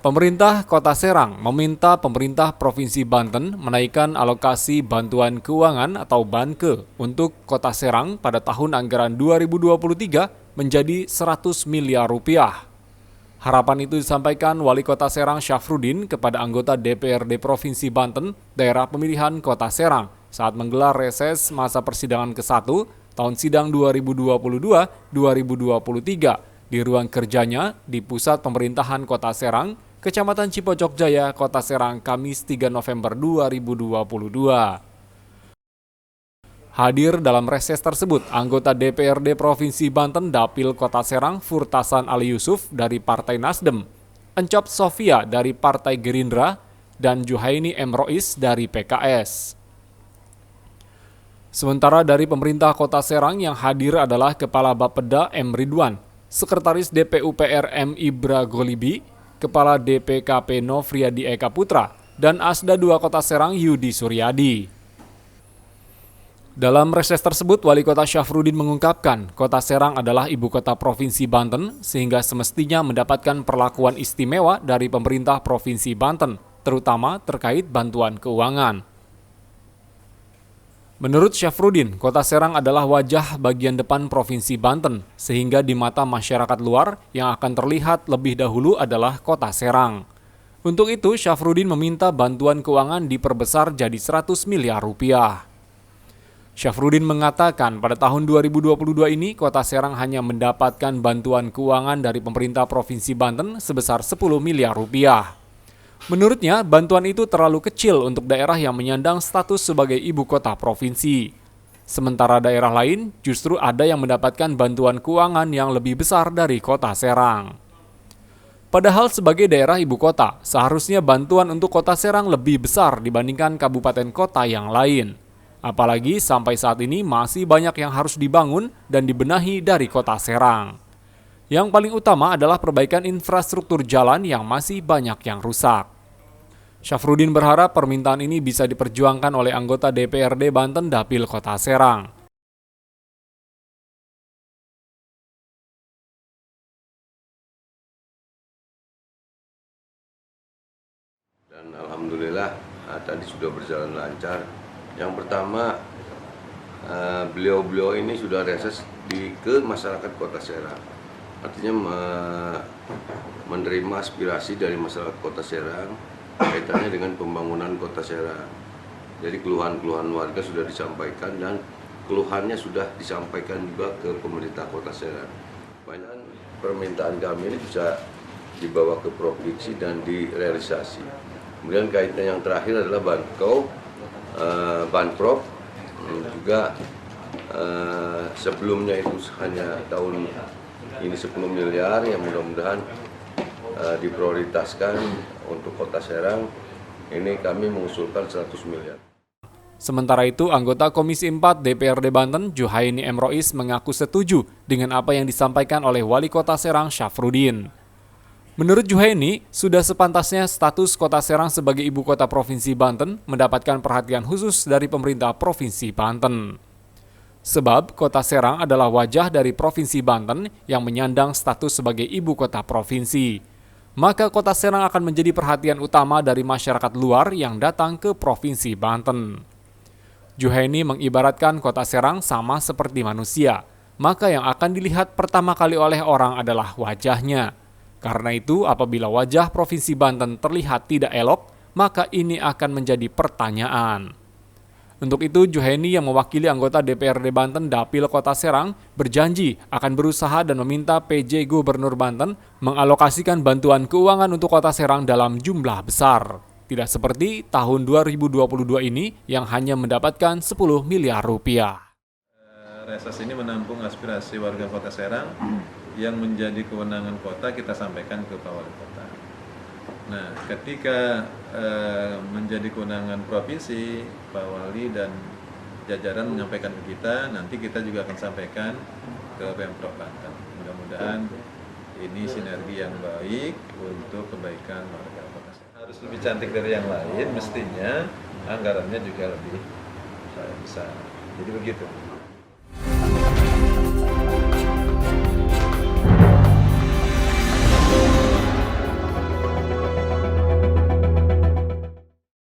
Pemerintah Kota Serang meminta pemerintah Provinsi Banten menaikkan alokasi bantuan keuangan atau BANKE untuk Kota Serang pada tahun anggaran 2023 menjadi 100 miliar rupiah. Harapan itu disampaikan Wali Kota Serang Syafruddin kepada anggota DPRD Provinsi Banten, daerah pemilihan Kota Serang, saat menggelar reses masa persidangan ke-1 tahun sidang 2022-2023 di ruang kerjanya di Pusat Pemerintahan Kota Serang, Kecamatan Cipocok Jaya, Kota Serang, Kamis 3 November 2022. Hadir dalam reses tersebut, anggota DPRD Provinsi Banten Dapil Kota Serang Furtasan Ali Yusuf dari Partai Nasdem, Encop Sofia dari Partai Gerindra, dan Juhaini M. Rois dari PKS. Sementara dari pemerintah Kota Serang yang hadir adalah Kepala Bapeda M. Ridwan, Sekretaris DPUPR M. Ibra Golibi, Kepala DPKP Nofriadi Eka Putra, dan Asda 2 Kota Serang Yudi Suryadi. Dalam reses tersebut, Wali Kota Syafruddin mengungkapkan Kota Serang adalah ibu kota Provinsi Banten sehingga semestinya mendapatkan perlakuan istimewa dari pemerintah Provinsi Banten, terutama terkait bantuan keuangan. Menurut Syafruddin, Kota Serang adalah wajah bagian depan Provinsi Banten, sehingga di mata masyarakat luar yang akan terlihat lebih dahulu adalah Kota Serang. Untuk itu, Syafruddin meminta bantuan keuangan diperbesar jadi 100 miliar rupiah. Syafruddin mengatakan pada tahun 2022 ini, Kota Serang hanya mendapatkan bantuan keuangan dari pemerintah Provinsi Banten sebesar 10 miliar rupiah. Menurutnya, bantuan itu terlalu kecil untuk daerah yang menyandang status sebagai ibu kota provinsi. Sementara daerah lain justru ada yang mendapatkan bantuan keuangan yang lebih besar dari Kota Serang. Padahal sebagai daerah ibu kota, seharusnya bantuan untuk Kota Serang lebih besar dibandingkan kabupaten kota yang lain. Apalagi sampai saat ini masih banyak yang harus dibangun dan dibenahi dari Kota Serang. Yang paling utama adalah perbaikan infrastruktur jalan yang masih banyak yang rusak. Syafruddin berharap permintaan ini bisa diperjuangkan oleh anggota DPRD Banten Dapil Kota Serang. Dan alhamdulillah tadi sudah berjalan lancar. Yang pertama, beliau-beliau ini sudah reses ke masyarakat Kota Serang. Artinya menerima aspirasi dari masyarakat Kota Serang kaitannya dengan pembangunan Kota Serang. Jadi keluhan-keluhan warga sudah disampaikan dan keluhannya sudah disampaikan juga ke pemerintah Kota Serang. Banyak permintaan kami ini bisa dibawa ke provinsi dan direalisasi. Kemudian kaitan yang terakhir adalah Banprop juga sebelumnya itu hanya tahun ini 10 miliar yang mudah-mudahan diprioritaskan untuk Kota Serang. Ini kami mengusulkan 100 miliar. Sementara itu, anggota Komisi 4 DPRD Banten, Juhaini M. Rois, mengaku setuju dengan apa yang disampaikan oleh Wali Kota Serang Syafruddin. Menurut Juhaini, sudah sepantasnya status Kota Serang sebagai ibu kota Provinsi Banten mendapatkan perhatian khusus dari pemerintah Provinsi Banten. Sebab Kota Serang adalah wajah dari Provinsi Banten yang menyandang status sebagai ibu kota provinsi. Maka Kota Serang akan menjadi perhatian utama dari masyarakat luar yang datang ke Provinsi Banten. Juhaini mengibaratkan Kota Serang sama seperti manusia, maka yang akan dilihat pertama kali oleh orang adalah wajahnya. Karena itu, apabila wajah Provinsi Banten terlihat tidak elok, maka ini akan menjadi pertanyaan. Untuk itu, Juhaini yang mewakili anggota DPRD Banten Dapil Kota Serang berjanji akan berusaha dan meminta PJ Gubernur Banten mengalokasikan bantuan keuangan untuk Kota Serang dalam jumlah besar. Tidak seperti tahun 2022 ini yang hanya mendapatkan 10 miliar rupiah. Reses ini menampung aspirasi warga Kota Serang yang menjadi kewenangan kota kita sampaikan ke Pak Wali Kota. Nah, ketika menjadi kewenangan provinsi, Pak Wali dan jajaran menyampaikan ke kita, nanti kita juga akan sampaikan ke Pemprov Banten. Mudah-mudahan ini sinergi yang baik untuk kebaikan warga Kota Serang. Harus lebih cantik dari yang lain, mestinya anggarannya juga lebih besar. Jadi begitu.